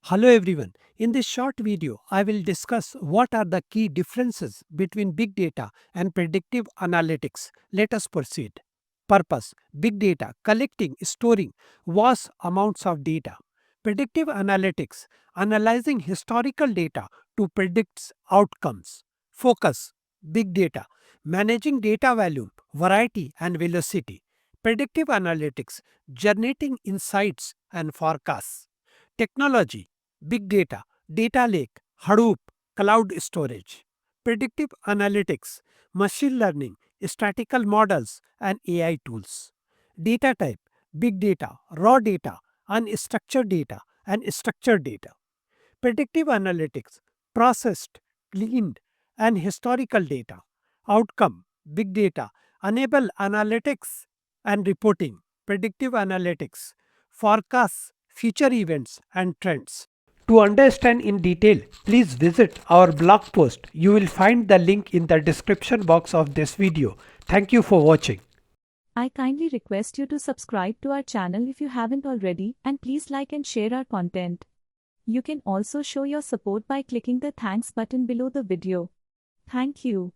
Hello everyone. In this short video, I will discuss what are the key differences between big data and predictive analytics. Let us proceed. Purpose: big data, collecting, storing vast amounts of data. Predictive analytics, analyzing historical data to predict outcomes. Focus: big data, managing data volume, variety and velocity. Predictive analytics, generating insights and forecasts. Technology: big data, data lake, Hadoop, cloud storage. Predictive analytics, machine learning, statistical models, and AI tools. Data type: big data, raw data, unstructured data, and structured data. Predictive analytics, processed, cleaned, and historical data. Outcome: big data, enable analytics and reporting. Predictive analytics, forecasts, future events, and trends. To understand in detail, please visit our blog post. You will find the link in the description box of this video. Thank you for watching. I kindly request you to subscribe to our channel if you haven't already, and please like and share our content. You can also show your support by clicking the thanks button below the video. Thank you.